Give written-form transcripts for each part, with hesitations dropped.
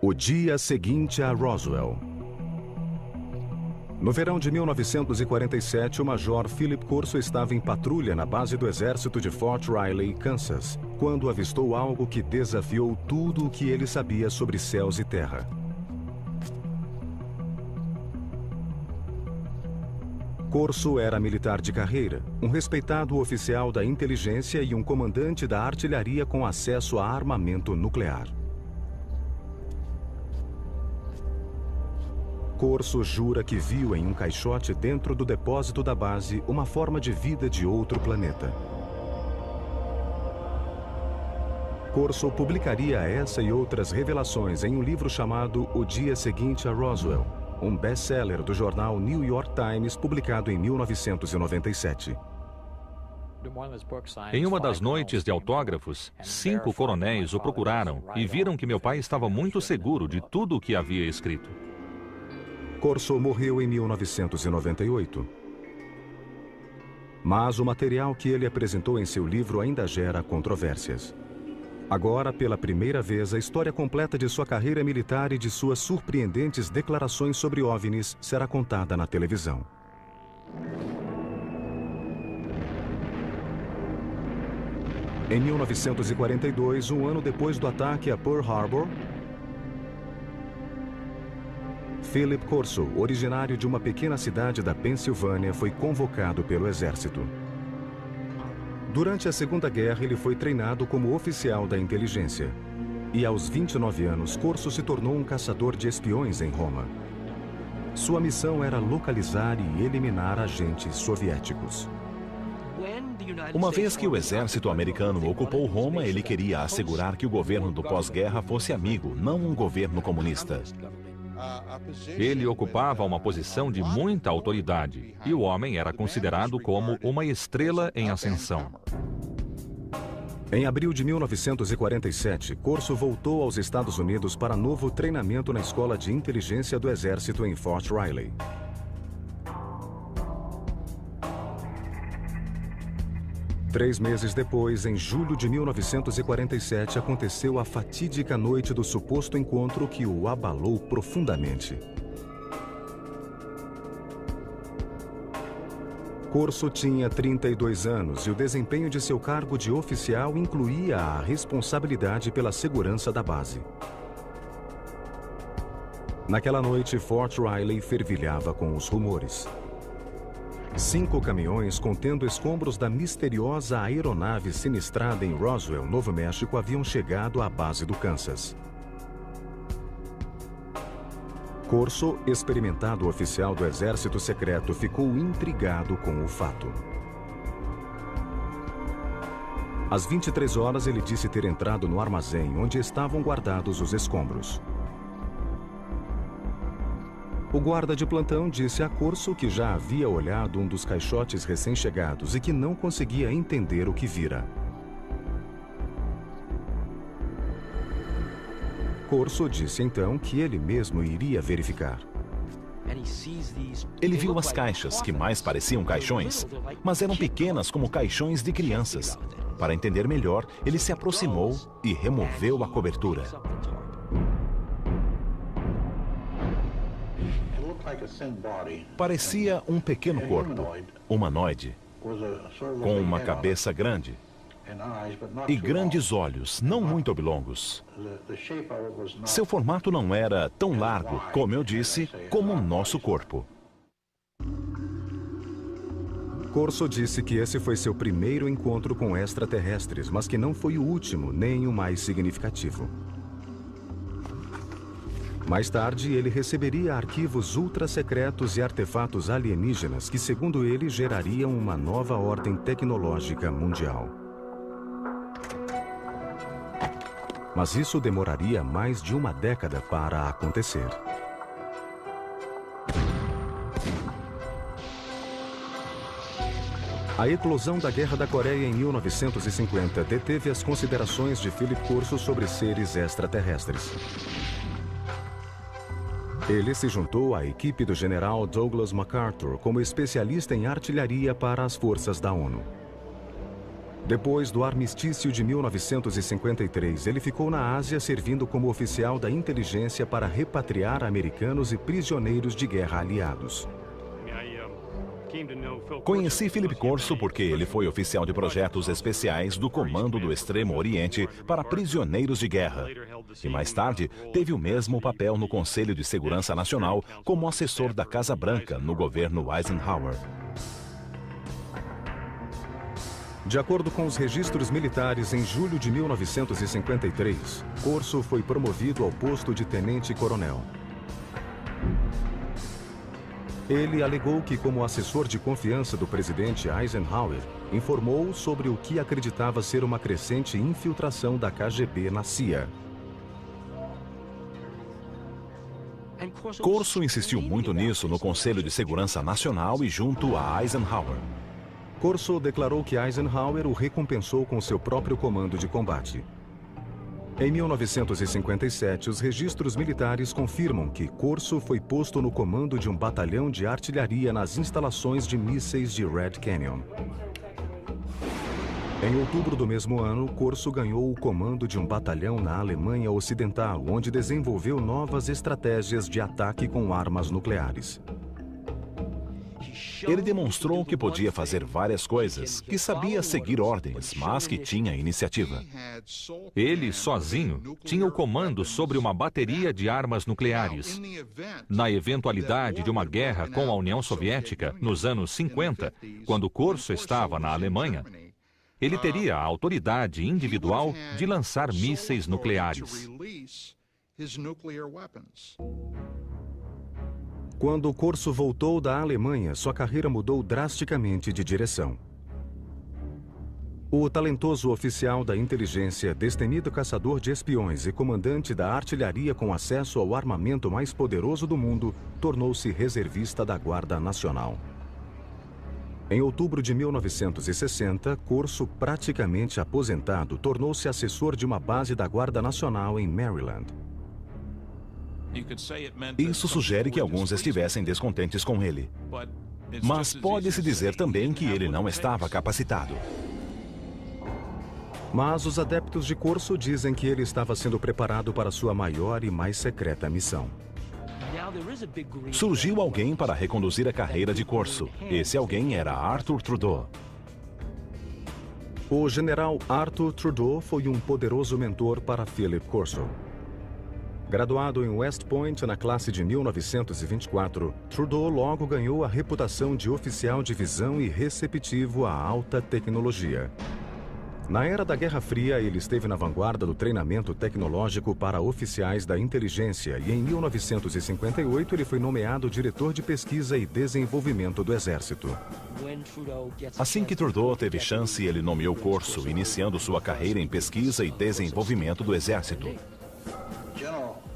O dia seguinte a Roswell. No verão de 1947, o Major Philip Corso estava em patrulha na base do exército de Fort Riley, Kansas, quando avistou algo que desafiou tudo o que ele sabia sobre céus e terra. Corso era militar de carreira, um respeitado oficial da inteligência e um comandante da artilharia com acesso a armamento nuclear. Corso jura que viu em um caixote dentro do depósito da base uma forma de vida de outro planeta. Corso publicaria essa e outras revelações em um livro chamado O Dia Seguinte a Roswell, um best-seller do jornal New York Times, publicado em 1997. Em uma das noites de autógrafos, 5 coronéis o procuraram e viram que meu pai estava muito seguro de tudo o que havia escrito. Corso morreu em 1998. Mas o material que ele apresentou em seu livro ainda gera controvérsias. Agora, pela primeira vez, a história completa de sua carreira militar e de suas surpreendentes declarações sobre OVNIs será contada na televisão. Em 1942, um ano depois do ataque a Pearl Harbor, Philip Corso, originário de uma pequena cidade da Pensilvânia, foi convocado pelo exército. Durante a Segunda Guerra, ele foi treinado como oficial da inteligência. E aos 29 anos, Corso se tornou um caçador de espiões em Roma. Sua missão era localizar e eliminar agentes soviéticos. Uma vez que o exército americano ocupou Roma, ele queria assegurar que o governo do pós-guerra fosse amigo, não um governo comunista. Ele ocupava uma posição de muita autoridade e o homem era considerado como uma estrela em ascensão. Em abril de 1947, Corso voltou aos Estados Unidos para novo treinamento na Escola de Inteligência do Exército em Fort Riley. Três meses depois, em julho de 1947, aconteceu a fatídica noite do suposto encontro que o abalou profundamente. Corso tinha 32 anos e o desempenho de seu cargo de oficial incluía a responsabilidade pela segurança da base. Naquela noite, Fort Riley fervilhava com os rumores. 5 caminhões contendo escombros da misteriosa aeronave sinistrada em Roswell, Novo México, haviam chegado à base do Kansas. Corso, experimentado oficial do Exército Secreto, ficou intrigado com o fato. Às 23 horas, ele disse ter entrado no armazém onde estavam guardados os escombros. O guarda de plantão disse a Corso que já havia olhado um dos caixotes recém-chegados e que não conseguia entender o que vira. Corso disse então que ele mesmo iria verificar. Ele viu as caixas, que mais pareciam caixões, mas eram pequenas como caixões de crianças. Para entender melhor, ele se aproximou e removeu a cobertura. Parecia um pequeno corpo, humanoide, com uma cabeça grande e grandes olhos, não muito oblongos. Seu formato não era tão largo, como eu disse, como o nosso corpo. Corso disse que esse foi seu primeiro encontro com extraterrestres, mas que não foi o último, nem o mais significativo. Mais tarde, ele receberia arquivos ultra-secretos e artefatos alienígenas que, segundo ele, gerariam uma nova ordem tecnológica mundial. Mas isso demoraria mais de uma década para acontecer. A eclosão da Guerra da Coreia em 1950 deteve as considerações de Philip Corso sobre seres extraterrestres. Ele se juntou à equipe do general Douglas MacArthur como especialista em artilharia para as forças da ONU. Depois do armistício de 1953, ele ficou na Ásia servindo como oficial da inteligência para repatriar americanos e prisioneiros de guerra aliados. Conheci Philip Corso porque ele foi oficial de projetos especiais do Comando do Extremo Oriente para prisioneiros de guerra. E mais tarde, teve o mesmo papel no Conselho de Segurança Nacional como assessor da Casa Branca no governo Eisenhower. De acordo com os registros militares, em julho de 1953, Corso foi promovido ao posto de tenente-coronel. Ele alegou que, como assessor de confiança do presidente Eisenhower, informou sobre o que acreditava ser uma crescente infiltração da KGB na CIA. Corso insistiu muito nisso no Conselho de Segurança Nacional e junto a Eisenhower. Corso declarou que Eisenhower o recompensou com seu próprio comando de combate. Em 1957, os registros militares confirmam que Corso foi posto no comando de um batalhão de artilharia nas instalações de mísseis de Red Canyon. Em outubro do mesmo ano, Corso ganhou o comando de um batalhão na Alemanha Ocidental, onde desenvolveu novas estratégias de ataque com armas nucleares. Ele demonstrou que podia fazer várias coisas, que sabia seguir ordens, mas que tinha iniciativa. Ele, sozinho, tinha o comando sobre uma bateria de armas nucleares. Na eventualidade de uma guerra com a União Soviética, nos anos 50, quando Corso estava na Alemanha, ele teria a autoridade individual de lançar mísseis nucleares. Quando Corso voltou da Alemanha, sua carreira mudou drasticamente de direção. O talentoso oficial da inteligência, destemido caçador de espiões e comandante da artilharia com acesso ao armamento mais poderoso do mundo, tornou-se reservista da Guarda Nacional. Em outubro de 1960, Corso, praticamente aposentado, tornou-se assessor de uma base da Guarda Nacional em Maryland. Isso sugere que alguns estivessem descontentes com ele. Mas pode-se dizer também que ele não estava capacitado. Mas os adeptos de Corso dizem que ele estava sendo preparado para sua maior e mais secreta missão. Surgiu alguém para reconduzir a carreira de Corso. Esse alguém era Arthur Trudeau. O general Arthur Trudeau foi um poderoso mentor para Philip Corso. Graduado em West Point na classe de 1924, Trudeau logo ganhou a reputação de oficial de visão e receptivo à alta tecnologia. Na era da Guerra Fria, ele esteve na vanguarda do treinamento tecnológico para oficiais da inteligência e, em 1958, ele foi nomeado diretor de pesquisa e desenvolvimento do Exército. Assim que Trudeau teve chance, ele nomeou Corso, iniciando sua carreira em pesquisa e desenvolvimento do Exército.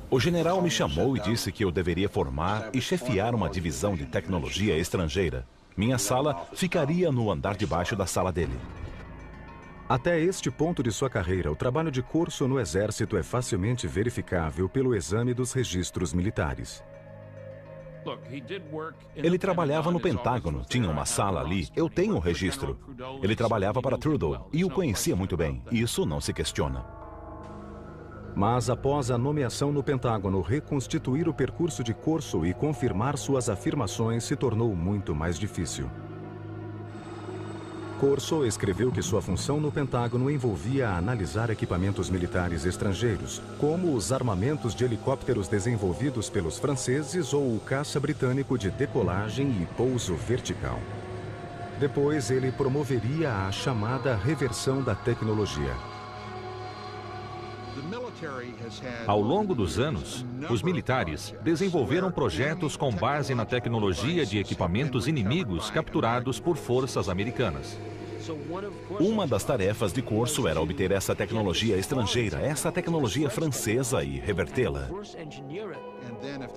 O general me chamou e disse que eu deveria formar e chefiar uma divisão de tecnologia estrangeira. Minha sala ficaria no andar de baixo da sala dele. Até este ponto de sua carreira, o trabalho de Corso no Exército é facilmente verificável pelo exame dos registros militares. Ele trabalhava no Pentágono, tinha uma sala ali, eu tenho o registro. Ele trabalhava para Trudeau e o conhecia muito bem, isso não se questiona. Mas após a nomeação no Pentágono, reconstituir o percurso de Corso e confirmar suas afirmações se tornou muito mais difícil. Corso escreveu que sua função no Pentágono envolvia analisar equipamentos militares estrangeiros, como os armamentos de helicópteros desenvolvidos pelos franceses ou o caça britânico de decolagem e pouso vertical. Depois, ele promoveria a chamada reversão da tecnologia. Ao longo dos anos, os militares desenvolveram projetos com base na tecnologia de equipamentos inimigos capturados por forças americanas. Uma das tarefas de Corso era obter essa tecnologia estrangeira, essa tecnologia francesa e revertê-la.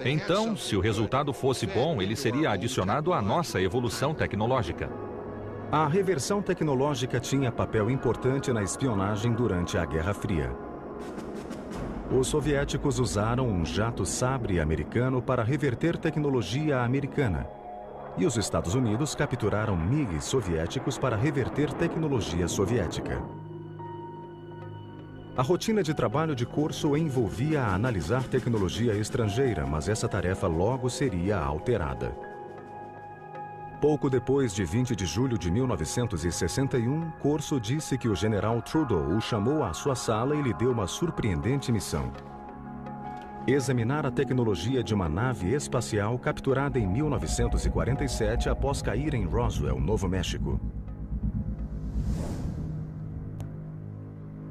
Então, se o resultado fosse bom, ele seria adicionado à nossa evolução tecnológica. A reversão tecnológica tinha papel importante na espionagem durante a Guerra Fria. Os soviéticos usaram um jato sabre americano para reverter tecnologia americana. e os Estados Unidos capturaram MiGs soviéticos para reverter tecnologia soviética. A rotina de trabalho de Corso envolvia analisar tecnologia estrangeira, mas essa tarefa logo seria alterada. Pouco depois de 20 de julho de 1961, Corso disse que o general Trudeau o chamou à sua sala e lhe deu uma surpreendente missão: examinar a tecnologia de uma nave espacial capturada em 1947 após cair em Roswell, Novo México.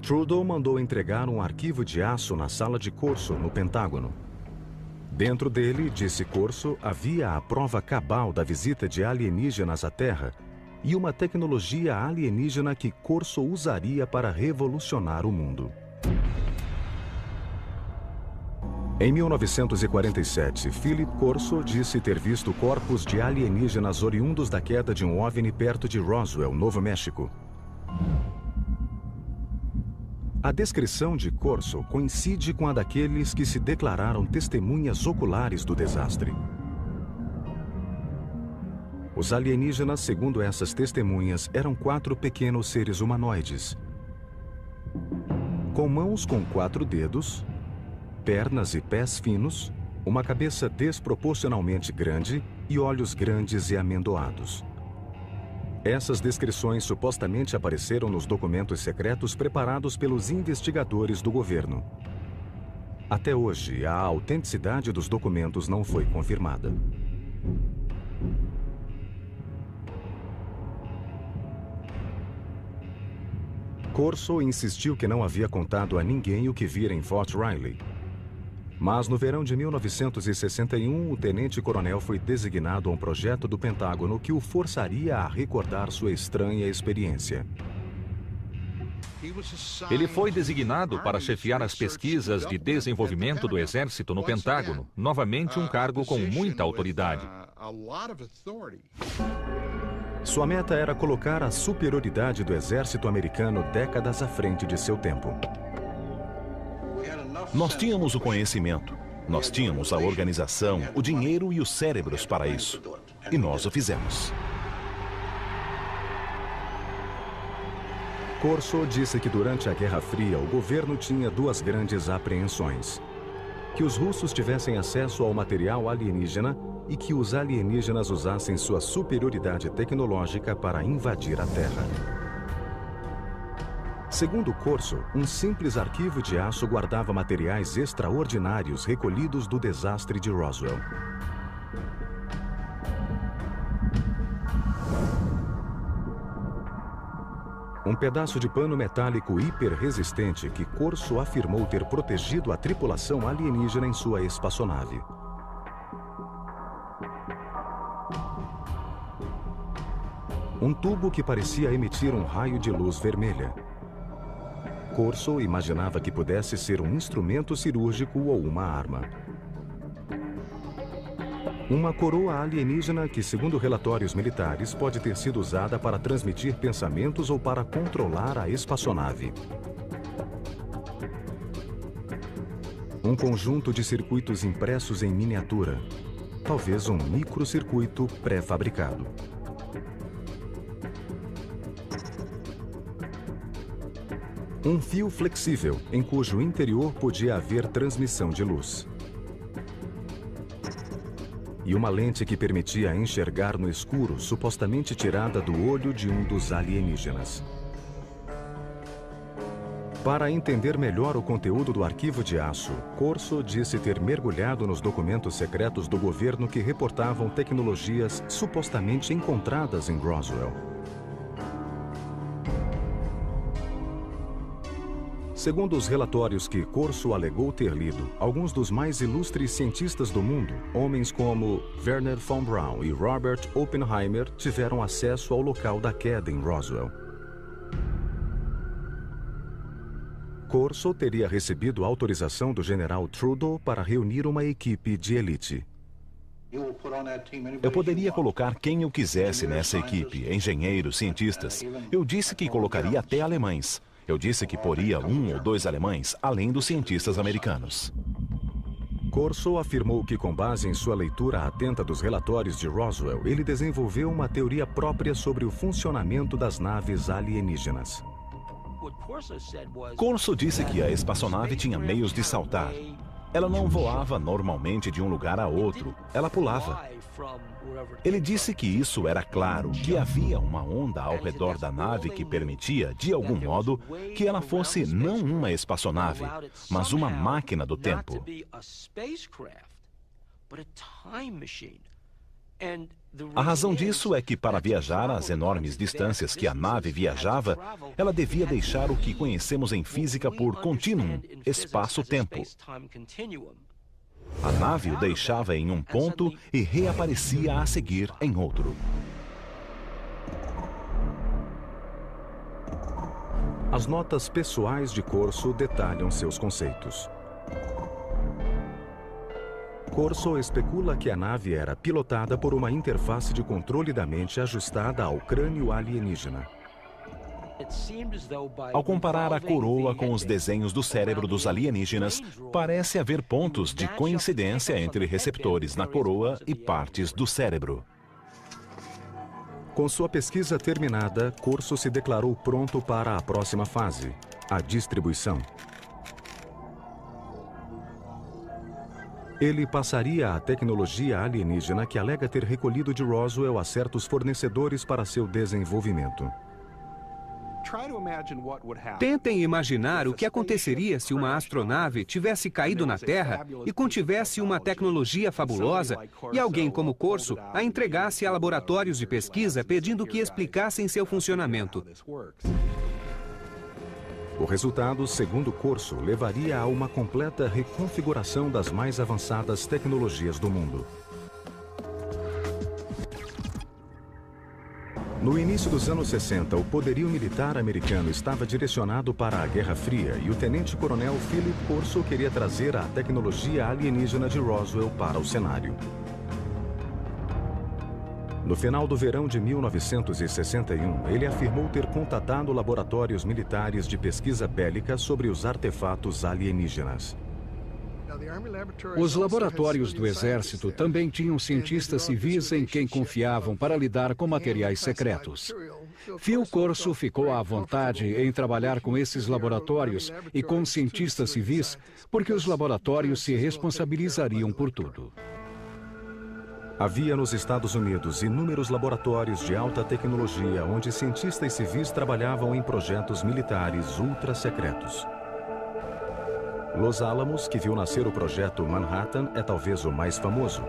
Trudeau mandou entregar um arquivo de aço na sala de Corso, no Pentágono. Dentro dele, disse Corso, havia a prova cabal da visita de alienígenas à Terra e uma tecnologia alienígena que Corso usaria para revolucionar o mundo. Em 1947, Philip Corso disse ter visto corpos de alienígenas oriundos da queda de um OVNI perto de Roswell, Novo México. A descrição de Corso coincide com a daqueles que se declararam testemunhas oculares do desastre. Os alienígenas, segundo essas testemunhas, eram 4 pequenos seres humanoides, com mãos com 4 dedos, pernas e pés finos, uma cabeça desproporcionalmente grande e olhos grandes e amendoados. Essas descrições supostamente apareceram nos documentos secretos preparados pelos investigadores do governo. Até hoje, a autenticidade dos documentos não foi confirmada. Corso insistiu que não havia contado a ninguém o que vira em Fort Riley. Mas no verão de 1961, o tenente-coronel foi designado a um projeto do Pentágono que o forçaria a recordar sua estranha experiência. Ele foi designado para chefiar as pesquisas de desenvolvimento do Exército no Pentágono, novamente um cargo com muita autoridade. Sua meta era colocar a superioridade do Exército americano décadas à frente de seu tempo. Nós tínhamos o conhecimento, nós tínhamos a organização, o dinheiro e os cérebros para isso. E nós o fizemos. Corso disse que durante a Guerra Fria o governo tinha 2 grandes apreensões: que os russos tivessem acesso ao material alienígena e que os alienígenas usassem sua superioridade tecnológica para invadir a Terra. Segundo Corso, um simples arquivo de aço guardava materiais extraordinários recolhidos do desastre de Roswell. Um pedaço de pano metálico hiperresistente que Corso afirmou ter protegido a tripulação alienígena em sua espaçonave. Um tubo que parecia emitir um raio de luz vermelha. Corso imaginava que pudesse ser um instrumento cirúrgico ou uma arma. Uma coroa alienígena que, segundo relatórios militares, pode ter sido usada para transmitir pensamentos ou para controlar a espaçonave. Um conjunto de circuitos impressos em miniatura, talvez um microcircuito pré-fabricado. Um fio flexível, em cujo interior podia haver transmissão de luz. E uma lente que permitia enxergar no escuro, supostamente tirada do olho de um dos alienígenas. Para entender melhor o conteúdo do arquivo de aço, Corso disse ter mergulhado nos documentos secretos do governo que reportavam tecnologias supostamente encontradas em Roswell. Segundo os relatórios que Corso alegou ter lido, alguns dos mais ilustres cientistas do mundo, homens como Wernher von Braun e Robert Oppenheimer, tiveram acesso ao local da queda em Roswell. Corso teria recebido autorização do general Trudeau para reunir uma equipe de elite. Eu poderia colocar quem eu quisesse nessa equipe, engenheiros, cientistas. Eu disse que colocaria até alemães. Eu disse que poria 1 ou 2 alemães, além dos cientistas americanos. Corso afirmou que, com base em sua leitura atenta dos relatórios de Roswell, ele desenvolveu uma teoria própria sobre o funcionamento das naves alienígenas. Corso disse que a espaçonave tinha meios de saltar. Ela não voava normalmente de um lugar a outro, ela pulava. Ele disse que isso era claro, que havia uma onda ao redor da nave que permitia, de algum modo, que ela fosse não uma espaçonave, mas uma máquina do tempo. A razão disso é que, para viajar às enormes distâncias que a nave viajava, ela devia deixar o que conhecemos em física por contínuo, espaço-tempo. A nave o deixava em um ponto e reaparecia a seguir em outro. As notas pessoais de Corso detalham seus conceitos. Corso especula que a nave era pilotada por uma interface de controle da mente ajustada ao crânio alienígena. Ao comparar a coroa com os desenhos do cérebro dos alienígenas, parece haver pontos de coincidência entre receptores na coroa e partes do cérebro. Com sua pesquisa terminada, Corso se declarou pronto para a próxima fase, a distribuição. Ele passaria a tecnologia alienígena que alega ter recolhido de Roswell a certos fornecedores para seu desenvolvimento. Tentem imaginar o que aconteceria se uma astronave tivesse caído na Terra e contivesse uma tecnologia fabulosa e alguém como Corso a entregasse a laboratórios de pesquisa pedindo que explicassem seu funcionamento. O resultado, segundo Corso, levaria a uma completa reconfiguração das mais avançadas tecnologias do mundo. No início dos anos 60, o poderio militar americano estava direcionado para a Guerra Fria e o tenente-coronel Philip Corso queria trazer a tecnologia alienígena de Roswell para o cenário. No final do verão de 1961, ele afirmou ter contatado laboratórios militares de pesquisa bélica sobre os artefatos alienígenas. Os laboratórios do Exército também tinham cientistas civis em quem confiavam para lidar com materiais secretos. Phil Corso ficou à vontade em trabalhar com esses laboratórios e com cientistas civis, porque os laboratórios se responsabilizariam por tudo. Havia nos Estados Unidos inúmeros laboratórios de alta tecnologia onde cientistas civis trabalhavam em projetos militares ultra secretos. Los Alamos, que viu nascer o projeto Manhattan, é talvez o mais famoso.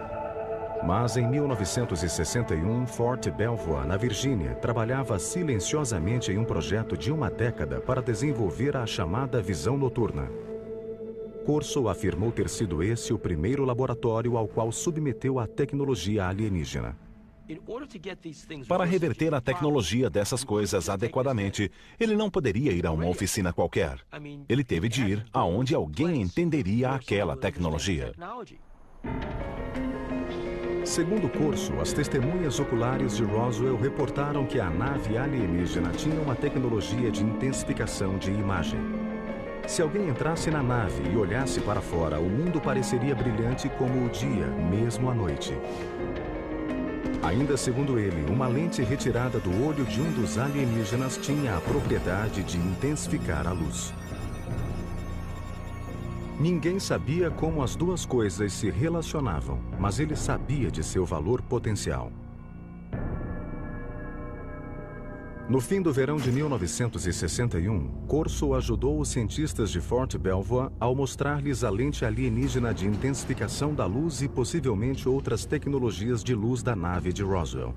Mas em 1961, Fort Belvoir, na Virgínia, trabalhava silenciosamente em um projeto de uma década para desenvolver a chamada visão noturna. Corso afirmou ter sido esse o primeiro laboratório ao qual submeteu a tecnologia alienígena. Para reverter a tecnologia dessas coisas adequadamente, ele não poderia ir a uma oficina qualquer. Ele teve de ir aonde alguém entenderia aquela tecnologia. Segundo Corso, as testemunhas oculares de Roswell reportaram que a nave alienígena tinha uma tecnologia de intensificação de imagem. Se alguém entrasse na nave e olhasse para fora, o mundo pareceria brilhante como o dia, mesmo à noite. Ainda segundo ele, uma lente retirada do olho de um dos alienígenas tinha a propriedade de intensificar a luz. Ninguém sabia como as duas coisas se relacionavam, mas ele sabia de seu valor potencial. No fim do verão de 1961, Corso ajudou os cientistas de Fort Belvoir ao mostrar-lhes a lente alienígena de intensificação da luz e possivelmente outras tecnologias de luz da nave de Roswell.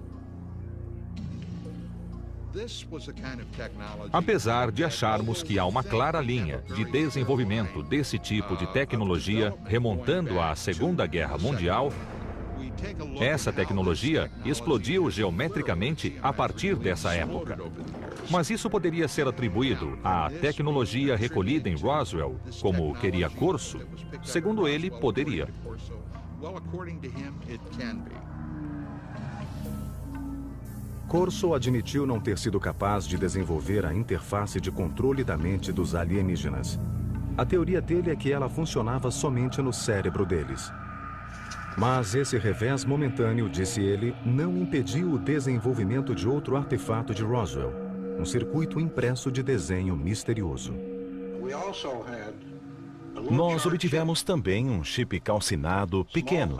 Apesar de acharmos que há uma clara linha de desenvolvimento desse tipo de tecnologia remontando à Segunda Guerra Mundial, essa tecnologia explodiu geometricamente a partir dessa época. Mas isso poderia ser atribuído à tecnologia recolhida em Roswell, como queria Corso? Segundo ele, poderia. Corso admitiu não ter sido capaz de desenvolver a interface de controle da mente dos alienígenas. A teoria dele é que ela funcionava somente no cérebro deles. Mas esse revés momentâneo, disse ele, não impediu o desenvolvimento de outro artefato de Roswell, um circuito impresso de desenho misterioso. Nós obtivemos também um chip calcinado pequeno,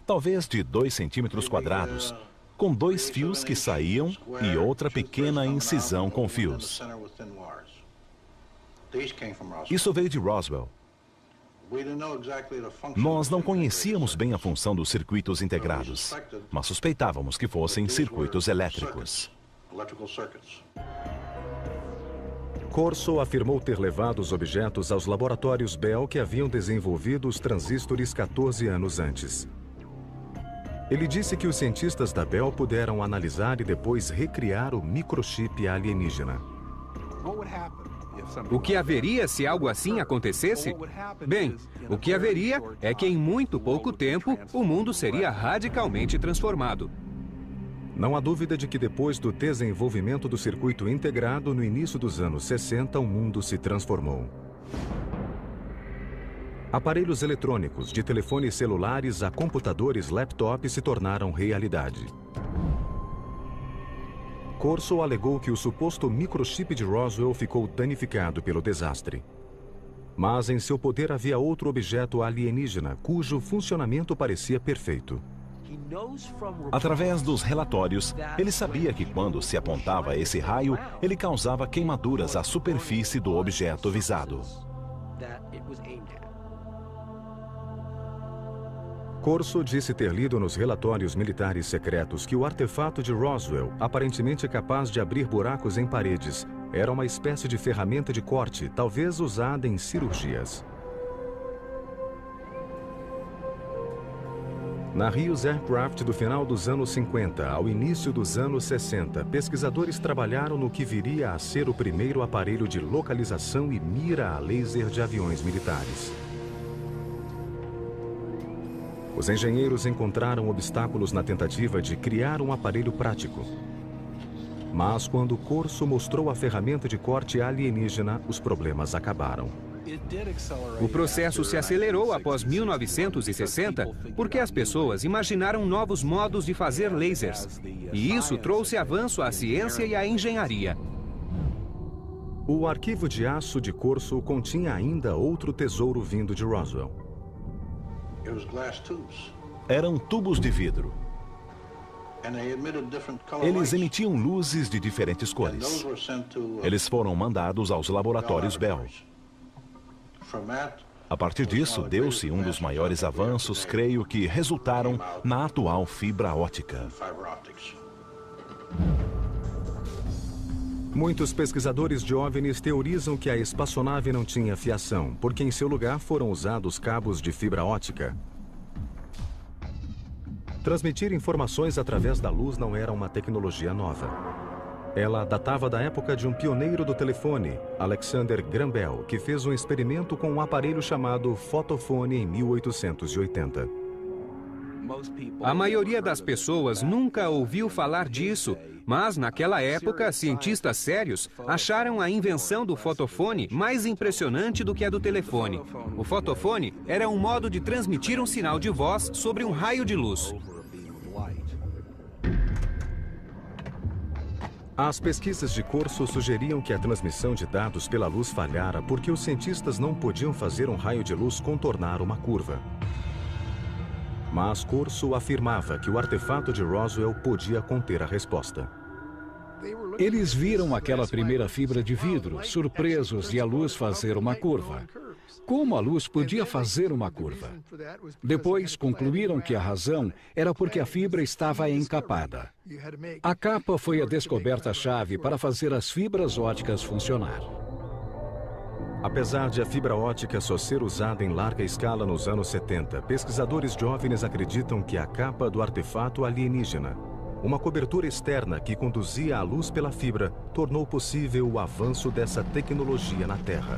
talvez de 2 centímetros quadrados, com 2 fios que saíam e outra pequena incisão com fios. Isso veio de Roswell. Nós não conhecíamos bem a função dos circuitos integrados, mas suspeitávamos que fossem circuitos elétricos. Corso afirmou ter levado os objetos aos laboratórios Bell que haviam desenvolvido os transistores 14 anos antes. Ele disse que os cientistas da Bell puderam analisar e depois recriar o microchip alienígena. O que haveria se algo assim acontecesse? Bem, o que haveria é que em muito pouco tempo o mundo seria radicalmente transformado. Não há dúvida de que depois do desenvolvimento do circuito integrado no início dos anos 60, o mundo se transformou. Aparelhos eletrônicos, de telefones celulares a computadores laptops, se tornaram realidade. Corso alegou que o suposto microchip de Roswell ficou danificado pelo desastre. Mas em seu poder havia outro objeto alienígena, cujo funcionamento parecia perfeito. Através dos relatórios, ele sabia que quando se apontava esse raio, ele causava queimaduras à superfície do objeto visado. Corso disse ter lido nos relatórios militares secretos que o artefato de Roswell, aparentemente capaz de abrir buracos em paredes, era uma espécie de ferramenta de corte, talvez usada em cirurgias. Na Hughes Aircraft do final dos anos 50 ao início dos anos 60, pesquisadores trabalharam no que viria a ser o primeiro aparelho de localização e mira a laser de aviões militares. Os engenheiros encontraram obstáculos na tentativa de criar um aparelho prático. Mas quando Corso mostrou a ferramenta de corte alienígena, os problemas acabaram. O processo se acelerou após 1960 porque as pessoas imaginaram novos modos de fazer lasers. E isso trouxe avanço à ciência e à engenharia. O arquivo de aço de Corso continha ainda outro tesouro vindo de Roswell. Eram tubos de vidro. Eles emitiam luzes de diferentes cores. Eles foram mandados aos laboratórios Bell. A partir disso, deu-se um dos maiores avanços, creio que resultaram na atual fibra óptica. Muitos pesquisadores de OVNIs teorizam que a espaçonave não tinha fiação, porque em seu lugar foram usados cabos de fibra óptica. Transmitir informações através da luz não era uma tecnologia nova. Ela datava da época de um pioneiro do telefone, Alexander Graham Bell, que fez um experimento com um aparelho chamado fotofone em 1880. A maioria das pessoas nunca ouviu falar disso, mas naquela época, cientistas sérios acharam a invenção do fotofone mais impressionante do que a do telefone. O fotofone era um modo de transmitir um sinal de voz sobre um raio de luz. As pesquisas de Corso sugeriam que a transmissão de dados pela luz falhara porque os cientistas não podiam fazer um raio de luz contornar uma curva. Mas Corso afirmava que o artefato de Roswell podia conter a resposta. Eles viram aquela primeira fibra de vidro, surpresos de a luz fazer uma curva. Como a luz podia fazer uma curva? Depois concluíram que a razão era porque a fibra estava encapada. A capa foi a descoberta-chave para fazer as fibras ópticas funcionar. Apesar de a fibra óptica só ser usada em larga escala nos anos 70, pesquisadores de OVNIs acreditam que a capa do artefato alienígena, uma cobertura externa que conduzia a luz pela fibra, tornou possível o avanço dessa tecnologia na Terra.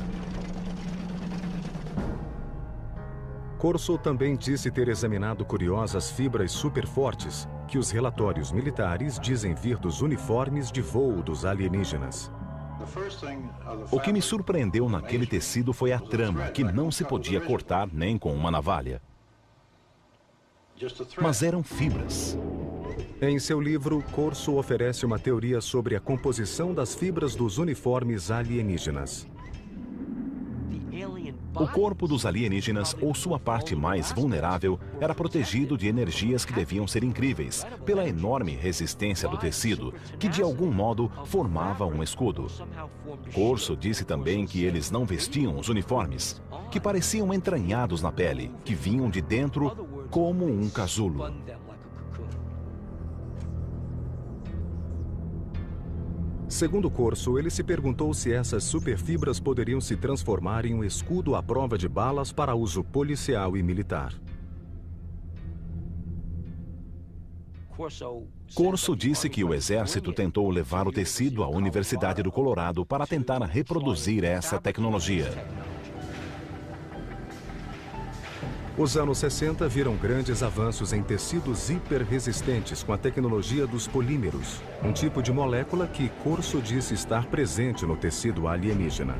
Corso também disse ter examinado curiosas fibras superfortes que os relatórios militares dizem vir dos uniformes de voo dos alienígenas. O que me surpreendeu naquele tecido foi a trama, que não se podia cortar nem com uma navalha. Mas eram fibras. Em seu livro, Corso oferece uma teoria sobre a composição das fibras dos uniformes alienígenas. O corpo dos alienígenas, ou sua parte mais vulnerável, era protegido de energias que deviam ser incríveis, pela enorme resistência do tecido, que de algum modo formava um escudo. Corso disse também que eles não vestiam os uniformes, que pareciam entranhados na pele, que vinham de dentro como um casulo. Segundo Corso, ele se perguntou se essas superfibras poderiam se transformar em um escudo à prova de balas para uso policial e militar. Corso disse que o exército tentou levar o tecido à Universidade do Colorado para tentar reproduzir essa tecnologia. Os anos 60 viram grandes avanços em tecidos hiperresistentes com a tecnologia dos polímeros, um tipo de molécula que Corso disse estar presente no tecido alienígena.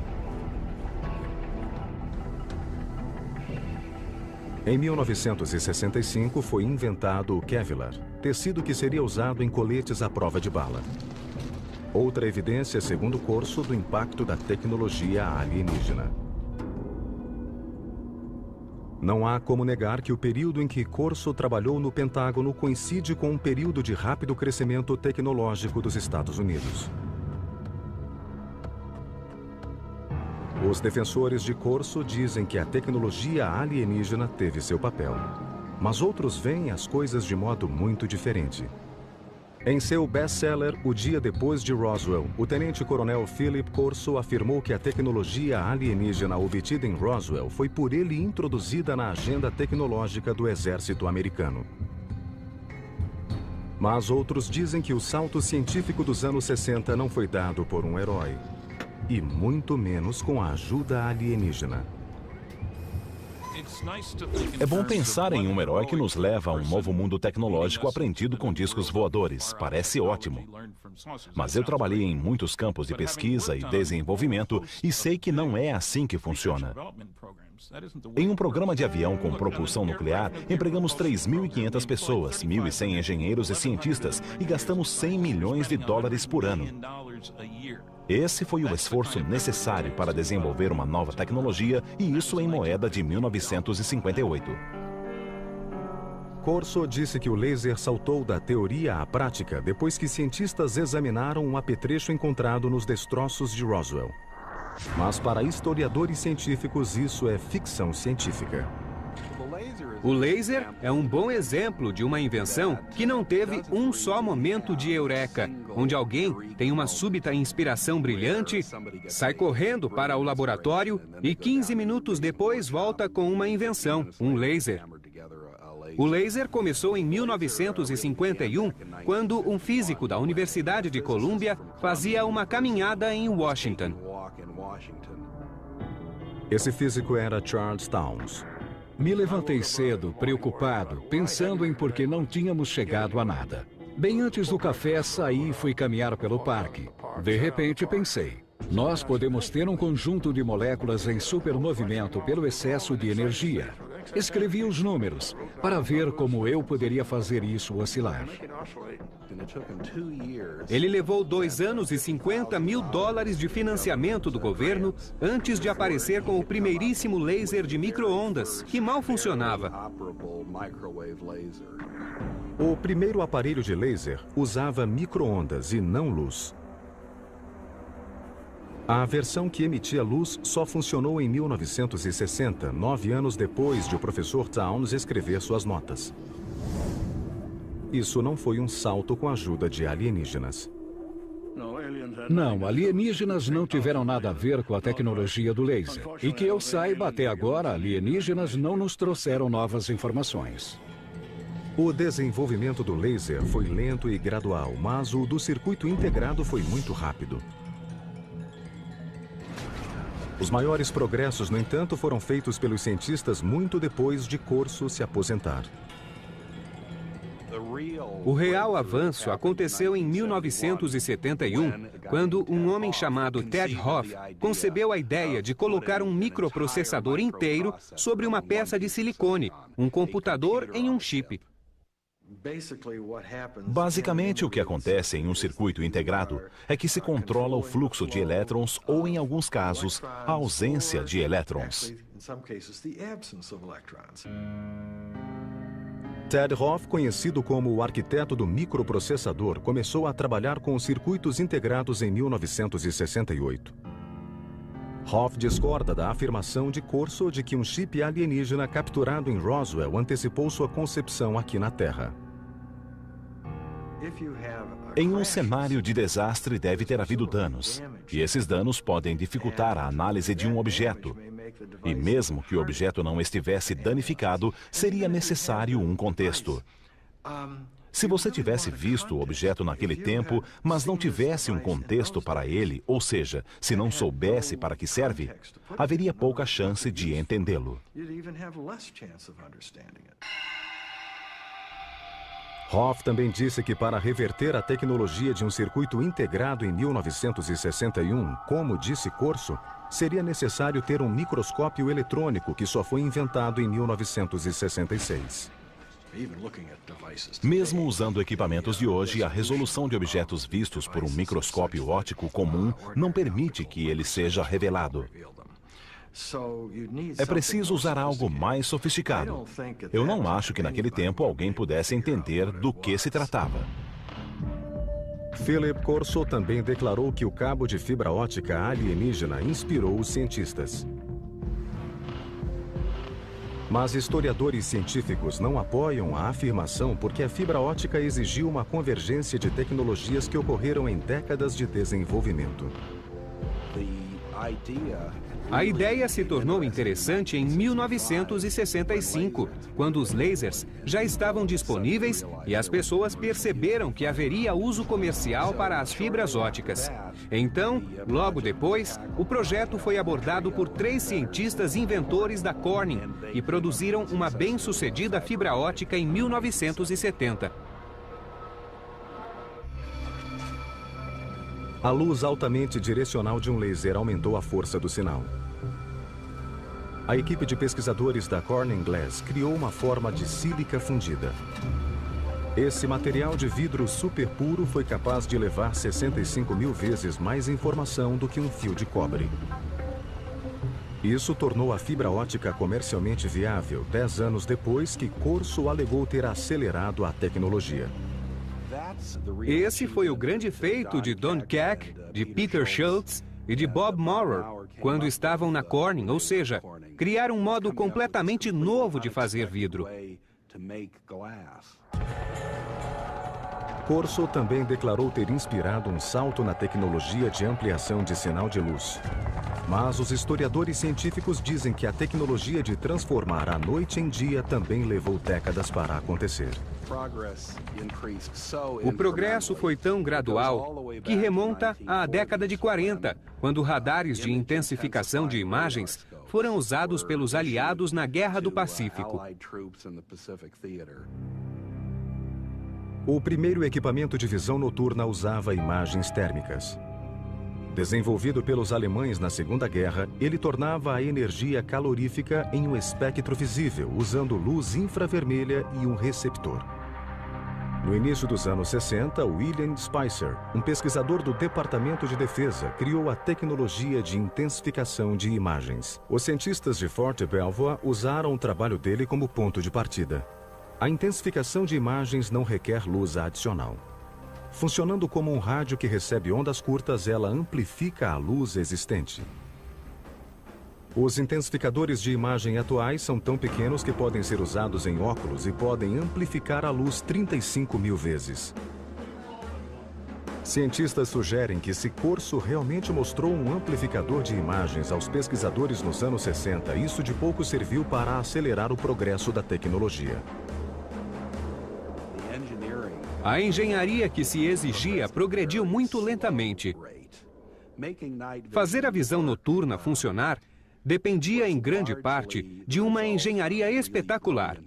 Em 1965 foi inventado o Kevlar, tecido que seria usado em coletes à prova de bala. Outra evidência, segundo Corso, do impacto da tecnologia alienígena. Não há como negar que o período em que Corso trabalhou no Pentágono coincide com um período de rápido crescimento tecnológico dos Estados Unidos. Os defensores de Corso dizem que a tecnologia alienígena teve seu papel, mas outros veem as coisas de modo muito diferente. Em seu best-seller, O Dia Depois de Roswell, o tenente-coronel Philip Corso afirmou que a tecnologia alienígena obtida em Roswell foi por ele introduzida na agenda tecnológica do exército americano. Mas outros dizem que o salto científico dos anos 60 não foi dado por um herói, e muito menos com a ajuda alienígena. É bom pensar em um herói que nos leva a um novo mundo tecnológico aprendido com discos voadores. Parece ótimo. Mas eu trabalhei em muitos campos de pesquisa e desenvolvimento e sei que não é assim que funciona. Em um programa de avião com propulsão nuclear, empregamos 3.500 pessoas, 1.100 engenheiros e cientistas e gastamos $100 milhões por ano. Esse foi o esforço necessário para desenvolver uma nova tecnologia, e isso em moeda de 1958. Corso disse que o laser saltou da teoria à prática depois que cientistas examinaram um apetrecho encontrado nos destroços de Roswell. Mas para historiadores científicos isso é ficção científica. O laser é um bom exemplo de uma invenção que não teve um só momento de eureka, onde alguém tem uma súbita inspiração brilhante, sai correndo para o laboratório e 15 minutos depois volta com uma invenção, um laser. O laser começou em 1951, quando um físico da Universidade de Colômbia fazia uma caminhada em Washington. Esse físico era Charles Townes. Me levantei cedo, preocupado, pensando em por que não tínhamos chegado a nada. Bem antes do café, saí e fui caminhar pelo parque. De repente, pensei, nós podemos ter um conjunto de moléculas em supermovimento pelo excesso de energia. Escrevi os números para ver como eu poderia fazer isso oscilar. Ele levou 2 anos e $50 mil de financiamento do governo antes de aparecer com o primeiríssimo laser de micro-ondas, que mal funcionava. O primeiro aparelho de laser usava micro-ondas e não luz. A versão que emitia luz só funcionou em 1960, 9 anos depois de o professor Townes escrever suas notas. Isso não foi um salto com a ajuda de alienígenas. Não, alienígenas não tiveram nada a ver com a tecnologia do laser. E que eu saiba, até agora, alienígenas não nos trouxeram novas informações. O desenvolvimento do laser foi lento e gradual, mas o do circuito integrado foi muito rápido. Os maiores progressos, no entanto, foram feitos pelos cientistas muito depois de Corso se aposentar. O real avanço aconteceu em 1971, quando um homem chamado Ted Hoff concebeu a ideia de colocar um microprocessador inteiro sobre uma peça de silicone, um computador em um chip. Basicamente, o que acontece em um circuito integrado é que se controla o fluxo de elétrons ou, em alguns casos, a ausência de elétrons. Ted Hoff, conhecido como o arquiteto do microprocessador, começou a trabalhar com circuitos integrados em 1968. Hoff discorda da afirmação de Corso de que um chip alienígena capturado em Roswell antecipou sua concepção aqui na Terra. Em um cenário de desastre deve ter havido danos, e esses danos podem dificultar a análise de um objeto. E mesmo que o objeto não estivesse danificado, seria necessário um contexto. Se você tivesse visto o objeto naquele tempo, mas não tivesse um contexto para ele, ou seja, se não soubesse para que serve, haveria pouca chance de entendê-lo. Hoff também disse que para reverter a tecnologia de um circuito integrado em 1961, como disse Corso, seria necessário ter um microscópio eletrônico que só foi inventado em 1966. Mesmo usando equipamentos de hoje, a resolução de objetos vistos por um microscópio óptico comum não permite que ele seja revelado. É preciso usar algo mais sofisticado. Eu não acho que naquele tempo alguém pudesse entender do que se tratava. Philip Corso também declarou que o cabo de fibra óptica alienígena inspirou os cientistas. Mas historiadores científicos não apoiam a afirmação porque a fibra óptica exigiu uma convergência de tecnologias que ocorreram em décadas de desenvolvimento. A ideia se tornou interessante em 1965, quando os lasers já estavam disponíveis e as pessoas perceberam que haveria uso comercial para as fibras ópticas. Então, logo depois, o projeto foi abordado por 3 cientistas inventores da Corning e produziram uma bem-sucedida fibra óptica em 1970. A luz altamente direcional de um laser aumentou a força do sinal. A equipe de pesquisadores da Corning Glass criou uma forma de sílica fundida. Esse material de vidro super puro foi capaz de levar 65.000 vezes mais informação do que um fio de cobre. Isso tornou a fibra óptica comercialmente viável 10 anos depois que Corso alegou ter acelerado a tecnologia. Esse foi o grande feito de Don Keck, de Peter Schultz e de Bob Maurer, quando estavam na Corning, ou seja, criar um modo completamente novo de fazer vidro. Corso também declarou ter inspirado um salto na tecnologia de ampliação de sinal de luz. Mas os historiadores científicos dizem que a tecnologia de transformar a noite em dia também levou décadas para acontecer. O progresso foi tão gradual que remonta à década de 40, quando radares de intensificação de imagens foram usados pelos aliados na Guerra do Pacífico. O primeiro equipamento de visão noturna usava imagens térmicas. Desenvolvido pelos alemães na Segunda Guerra, ele tornava a energia calorífica em um espectro visível, usando luz infravermelha e um receptor. No início dos anos 60, William Spicer, um pesquisador do Departamento de Defesa, criou a tecnologia de intensificação de imagens. Os cientistas de Fort Belvoir usaram o trabalho dele como ponto de partida. A intensificação de imagens não requer luz adicional. Funcionando como um rádio que recebe ondas curtas, ela amplifica a luz existente. Os intensificadores de imagem atuais são tão pequenos que podem ser usados em óculos e podem amplificar a luz 35.000 vezes. Cientistas sugerem que se Corso realmente mostrou um amplificador de imagens aos pesquisadores nos anos 60, isso de pouco serviu para acelerar o progresso da tecnologia. A engenharia que se exigia progrediu muito lentamente. Fazer a visão noturna funcionar dependia em grande parte de uma engenharia espetacular.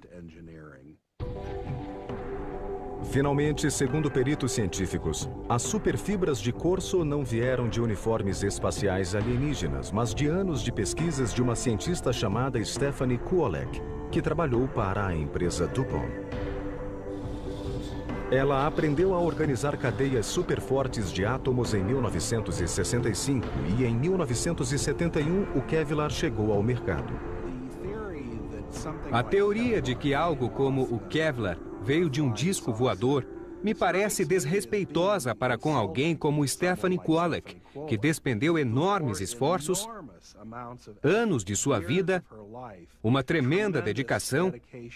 Finalmente, segundo peritos científicos, as superfibras de Corso não vieram de uniformes espaciais alienígenas, mas de anos de pesquisas de uma cientista chamada Stephanie Kuolek, que trabalhou para a empresa DuPont. Ela aprendeu a organizar cadeias superfortes de átomos em 1965 e em 1971 o Kevlar chegou ao mercado. A teoria de que algo como o Kevlar veio de um disco voador me parece desrespeitosa para com alguém como Stephanie Kuolek, que despendeu enormes esforços, anos de sua vida, uma tremenda dedicação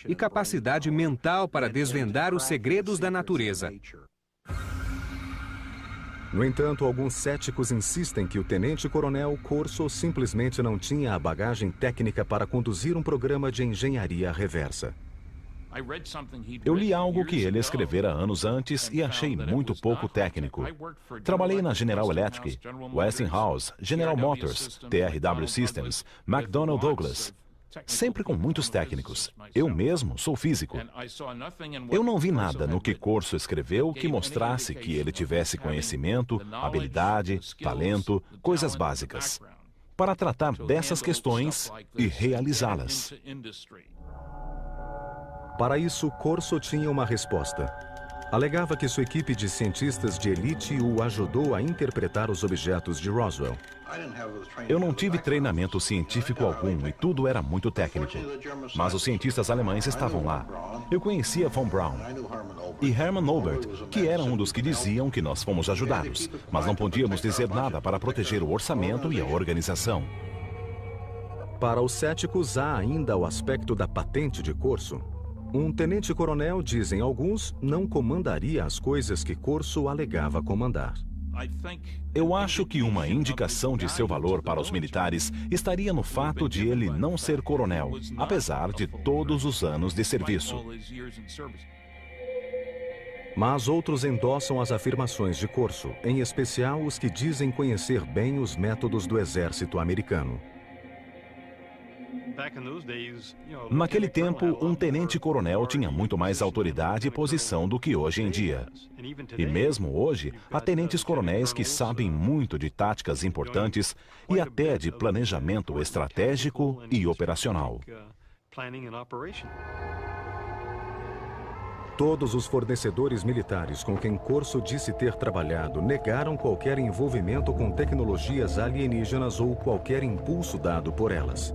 e capacidade mental para desvendar os segredos da natureza. No entanto, alguns céticos insistem que o tenente-coronel Corso simplesmente não tinha a bagagem técnica para conduzir um programa de engenharia reversa. Eu li algo que ele escrevera anos antes e achei muito pouco técnico. Trabalhei na General Electric, Westinghouse, General Motors, TRW Systems, McDonnell Douglas, sempre com muitos técnicos. Eu mesmo sou físico. Eu não vi nada no que Corso escreveu que mostrasse que ele tivesse conhecimento, habilidade, talento, coisas básicas, para tratar dessas questões e realizá-las. Para isso, Corso tinha uma resposta. Alegava que sua equipe de cientistas de elite o ajudou a interpretar os objetos de Roswell. Eu não tive treinamento científico algum e tudo era muito técnico. Mas os cientistas alemães estavam lá. Eu conhecia von Braun e Hermann Oberth, que era um dos que diziam que nós fomos ajudados, mas não podíamos dizer nada para proteger o orçamento e a organização. Para os céticos, há ainda o aspecto da patente de Corso. Um tenente-coronel, dizem alguns, não comandaria as coisas que Corso alegava comandar. Eu acho que uma indicação de seu valor para os militares estaria no fato de ele não ser coronel, apesar de todos os anos de serviço. Mas outros endossam as afirmações de Corso, em especial os que dizem conhecer bem os métodos do exército americano. Naquele tempo, um tenente-coronel tinha muito mais autoridade e posição do que hoje em dia. E mesmo hoje, há tenentes-coronéis que sabem muito de táticas importantes e até de planejamento estratégico e operacional. Todos os fornecedores militares com quem Corso disse ter trabalhado negaram qualquer envolvimento com tecnologias alienígenas ou qualquer impulso dado por elas.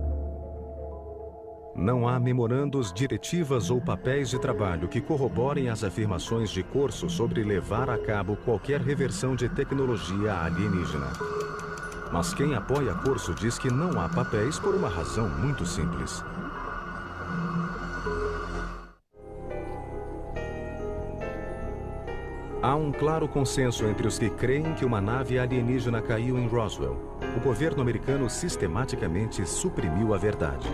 Não há memorandos, diretivas ou papéis de trabalho que corroborem as afirmações de Corso sobre levar a cabo qualquer reversão de tecnologia alienígena. Mas quem apoia Corso diz que não há papéis por uma razão muito simples. Há um claro consenso entre os que creem que uma nave alienígena caiu em Roswell. O governo americano sistematicamente suprimiu a verdade.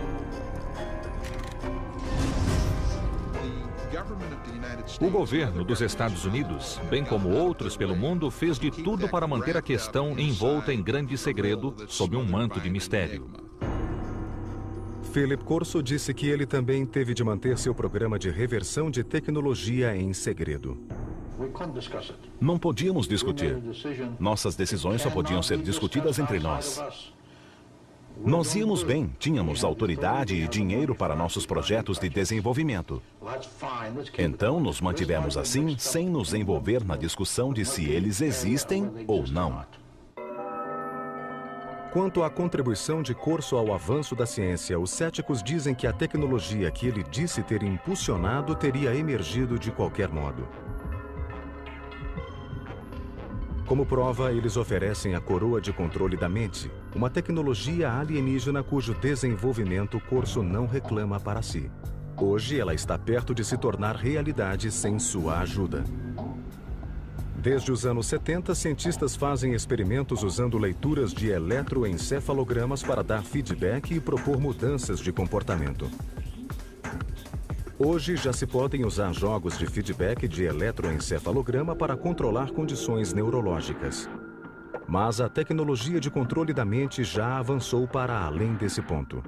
O governo dos Estados Unidos, bem como outros pelo mundo, fez de tudo para manter a questão envolta em grande segredo, sob um manto de mistério. Philip Corso disse que ele também teve de manter seu programa de reversão de tecnologia em segredo. Não podíamos discutir. Nossas decisões só podiam ser discutidas entre nós. Nós íamos bem, tínhamos autoridade e dinheiro para nossos projetos de desenvolvimento. Então, nos mantivemos assim, sem nos envolver na discussão de se eles existem ou não. Quanto à contribuição de Corso ao avanço da ciência, os céticos dizem que a tecnologia que ele disse ter impulsionado teria emergido de qualquer modo. Como prova, eles oferecem a coroa de controle da mente, uma tecnologia alienígena cujo desenvolvimento Corso não reclama para si. Hoje, ela está perto de se tornar realidade sem sua ajuda. Desde os anos 70, cientistas fazem experimentos usando leituras de eletroencefalogramas para dar feedback e propor mudanças de comportamento. Hoje já se podem usar jogos de feedback de eletroencefalograma para controlar condições neurológicas. Mas a tecnologia de controle da mente já avançou para além desse ponto.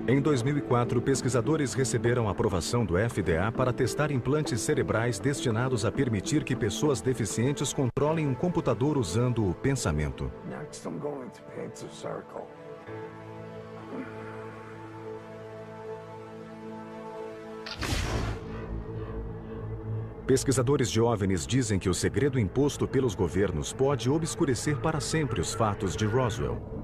Em 2004, pesquisadores receberam aprovação do FDA para testar implantes cerebrais destinados a permitir que pessoas deficientes controlem um computador usando o pensamento. Pesquisadores de OVNIs dizem que o segredo imposto pelos governos pode obscurecer para sempre os fatos de Roswell.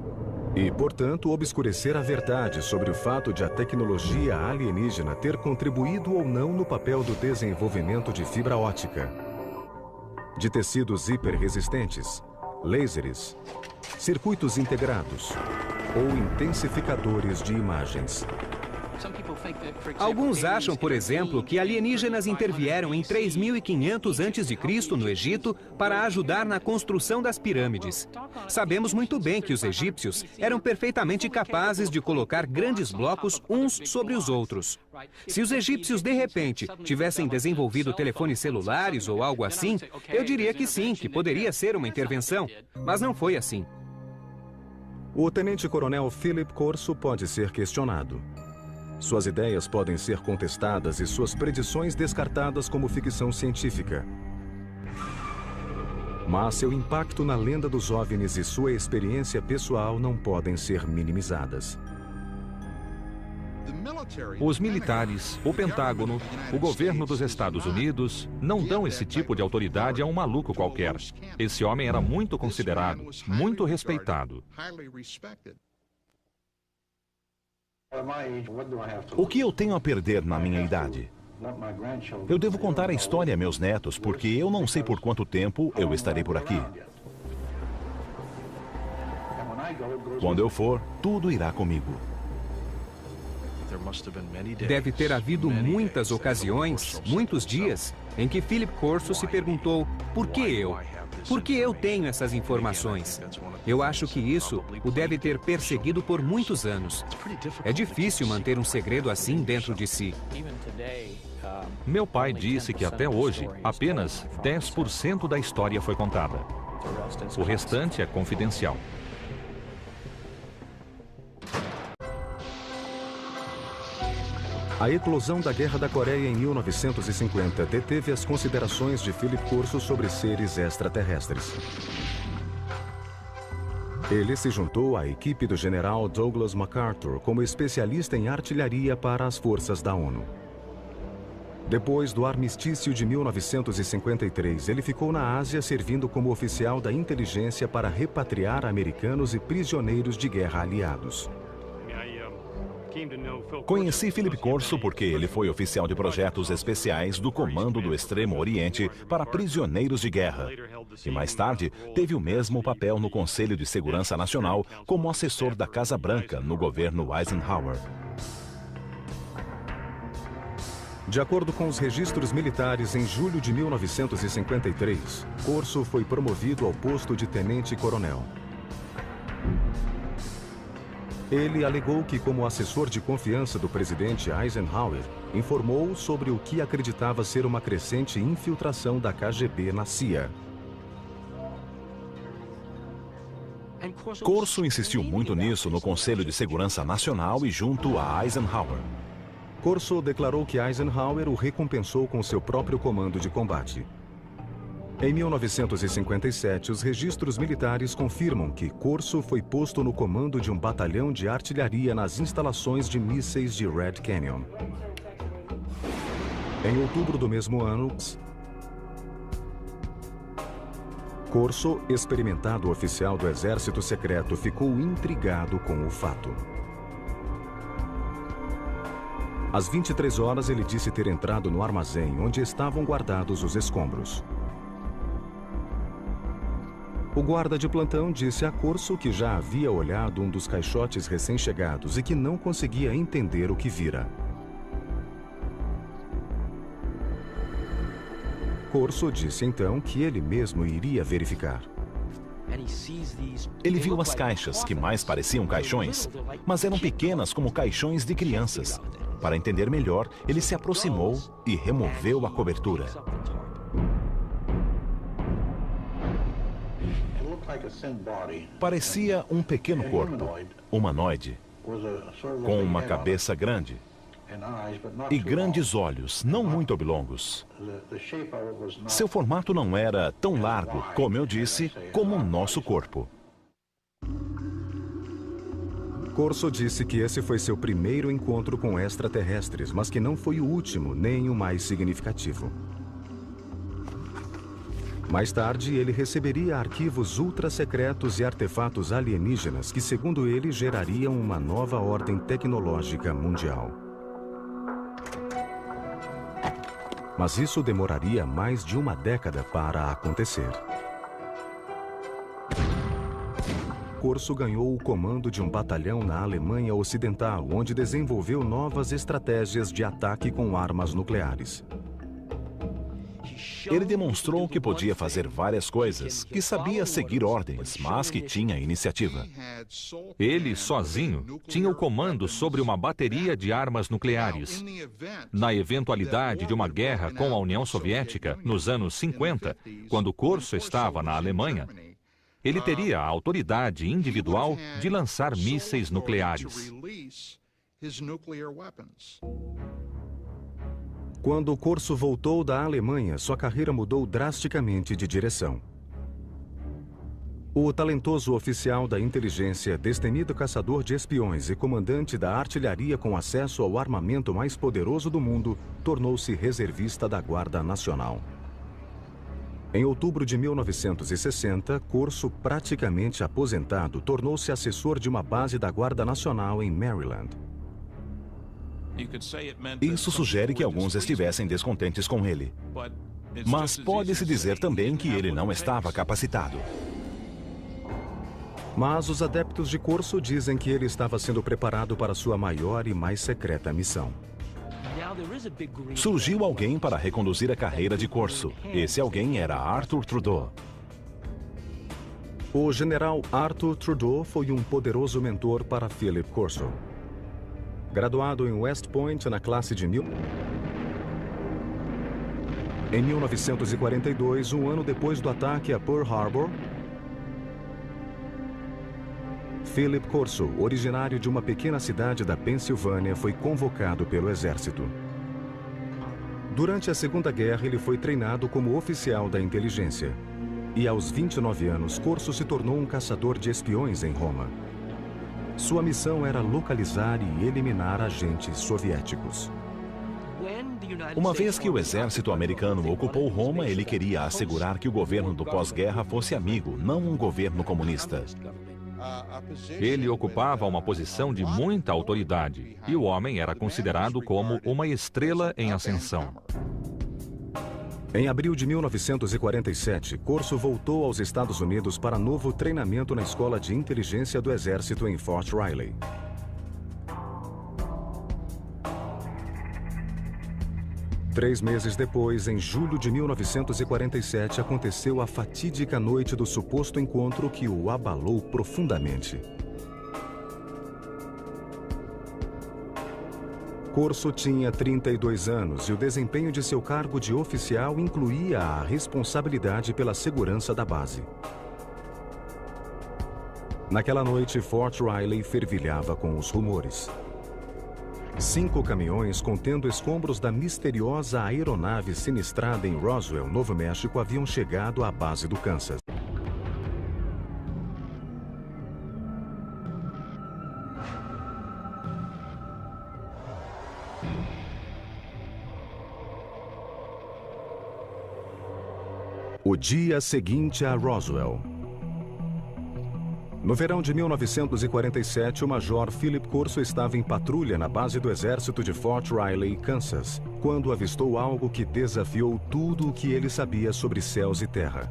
E, portanto, obscurecer a verdade sobre o fato de a tecnologia alienígena ter contribuído ou não no papel do desenvolvimento de fibra óptica, de tecidos hiperresistentes, lasers, circuitos integrados ou intensificadores de imagens. Alguns acham, por exemplo, que alienígenas intervieram em 3500 a.C. no Egito para ajudar na construção das pirâmides. Sabemos muito bem que os egípcios eram perfeitamente capazes de colocar grandes blocos uns sobre os outros. Se os egípcios, de repente, tivessem desenvolvido telefones celulares ou algo assim, eu diria que sim, que poderia ser uma intervenção. Mas não foi assim. O tenente-coronel Philip Corso pode ser questionado. Suas ideias podem ser contestadas e suas predições descartadas como ficção científica. Mas seu impacto na lenda dos OVNIs e sua experiência pessoal não podem ser minimizadas. Os militares, o Pentágono, o governo dos Estados Unidos não dão esse tipo de autoridade a um maluco qualquer. Esse homem era muito considerado, muito respeitado. O que eu tenho a perder na minha idade? Eu devo contar a história a meus netos, porque eu não sei por quanto tempo eu estarei por aqui. Quando eu for, tudo irá comigo. Deve ter havido muitas ocasiões, muitos dias, em que Philip Corso se perguntou: por que eu? Por que eu tenho essas informações? Eu acho que isso o deve ter perseguido por muitos anos. É difícil manter um segredo assim dentro de si. Meu pai disse que até hoje apenas 10% da história foi contada. O restante é confidencial. A eclosão da Guerra da Coreia em 1950 deteve as considerações de Philip Corso sobre seres extraterrestres. Ele se juntou à equipe do general Douglas MacArthur como especialista em artilharia para as forças da ONU. Depois do armistício de 1953, ele ficou na Ásia servindo como oficial da inteligência para repatriar americanos e prisioneiros de guerra aliados. Conheci Philip Corso porque ele foi oficial de projetos especiais do Comando do Extremo Oriente para prisioneiros de guerra. E mais tarde, teve o mesmo papel no Conselho de Segurança Nacional como assessor da Casa Branca no governo Eisenhower. De acordo com os registros militares, em julho de 1953, Corso foi promovido ao posto de tenente-coronel. Ele alegou que, como assessor de confiança do presidente Eisenhower, informou sobre o que acreditava ser uma crescente infiltração da KGB na CIA. Corso insistiu muito nisso no Conselho de Segurança Nacional e junto a Eisenhower. Corso declarou que Eisenhower o recompensou com seu próprio comando de combate. Em 1957, os registros militares confirmam que Corso foi posto no comando de um batalhão de artilharia nas instalações de mísseis de Red Canyon. Em outubro do mesmo ano, Corso, experimentado oficial do Exército Secreto, ficou intrigado com o fato. Às 23 horas, ele disse ter entrado no armazém onde estavam guardados os escombros. O guarda de plantão disse a Corso que já havia olhado um dos caixotes recém-chegados e que não conseguia entender o que vira. Corso disse então que ele mesmo iria verificar. Ele viu as caixas, que mais pareciam caixões, mas eram pequenas como caixões de crianças. Para entender melhor, ele se aproximou e removeu a cobertura. Parecia um pequeno corpo, humanoide, com uma cabeça grande e grandes olhos, não muito oblongos. Seu formato não era tão largo, como eu disse, como o nosso corpo. Corso disse que esse foi seu primeiro encontro com extraterrestres, mas que não foi o último, nem o mais significativo. Mais tarde, ele receberia arquivos ultra-secretos e artefatos alienígenas que, segundo ele, gerariam uma nova ordem tecnológica mundial. Mas isso demoraria mais de uma década para acontecer. Corso ganhou o comando de um batalhão na Alemanha Ocidental, onde desenvolveu novas estratégias de ataque com armas nucleares. Ele demonstrou que podia fazer várias coisas, que sabia seguir ordens, mas que tinha iniciativa. Ele, sozinho, tinha o comando sobre uma bateria de armas nucleares. Na eventualidade de uma guerra com a União Soviética, nos anos 50, quando Corso estava na Alemanha, ele teria a autoridade individual de lançar mísseis nucleares. Quando Corso voltou da Alemanha, sua carreira mudou drasticamente de direção. O talentoso oficial da inteligência, destemido caçador de espiões e comandante da artilharia com acesso ao armamento mais poderoso do mundo, tornou-se reservista da Guarda Nacional. Em outubro de 1960, Corso, praticamente aposentado, tornou-se assessor de uma base da Guarda Nacional em Maryland. Isso sugere que alguns estivessem descontentes com ele. Mas pode-se dizer também que ele não estava capacitado. Mas os adeptos de Corso dizem que ele estava sendo preparado para sua maior e mais secreta missão. Surgiu alguém para reconduzir a carreira de Corso. Esse alguém era Arthur Trudeau. O general Arthur Trudeau foi um poderoso mentor para Philip Corso. Graduado em West Point na classe de Em 1942, um ano depois do ataque a Pearl Harbor, Philip Corso, originário de uma pequena cidade da Pensilvânia, foi convocado pelo exército. Durante a Segunda Guerra, ele foi treinado como oficial da inteligência. E aos 29 anos, Corso se tornou um caçador de espiões em Roma. Sua missão era localizar e eliminar agentes soviéticos. Uma vez que o exército americano ocupou Roma, ele queria assegurar que o governo do pós-guerra fosse amigo, não um governo comunista. Ele ocupava uma posição de muita autoridade e o homem era considerado como uma estrela em ascensão. Em abril de 1947, Corso voltou aos Estados Unidos para novo treinamento na Escola de Inteligência do Exército em Fort Riley. Três meses depois, em julho de 1947, aconteceu a fatídica noite do suposto encontro que o abalou profundamente. Corso tinha 32 anos e o desempenho de seu cargo de oficial incluía a responsabilidade pela segurança da base. Naquela noite, Fort Riley fervilhava com os rumores. 5 caminhões contendo escombros da misteriosa aeronave sinistrada em Roswell, Novo México, haviam chegado à base do Kansas. O dia seguinte a Roswell. No verão de 1947, o Major Philip Corso estava em patrulha na base do exército de Fort Riley, Kansas, quando avistou algo que desafiou tudo o que ele sabia sobre céus e terra.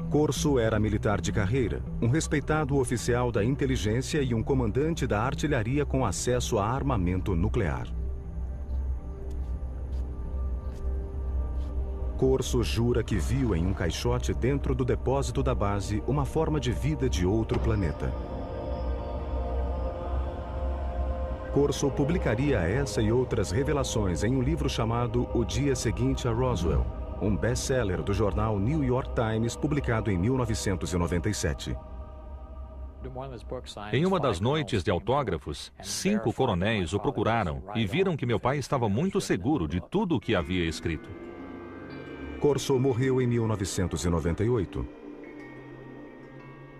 Corso era militar de carreira, um respeitado oficial da inteligência e um comandante da artilharia com acesso a armamento nuclear. Corso jura que viu em um caixote dentro do depósito da base uma forma de vida de outro planeta. Corso publicaria essa e outras revelações em um livro chamado O Dia Seguinte a Roswell, um best-seller do jornal New York Times, publicado em 1997. Em uma das noites de autógrafos, 5 coronéis o procuraram e viram que meu pai estava muito seguro de tudo o que havia escrito. Corso morreu em 1998.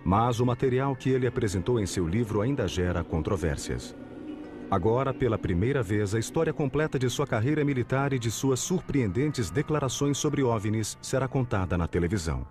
Mas o material que ele apresentou em seu livro ainda gera controvérsias. Agora, pela primeira vez, a história completa de sua carreira militar e de suas surpreendentes declarações sobre OVNIs será contada na televisão.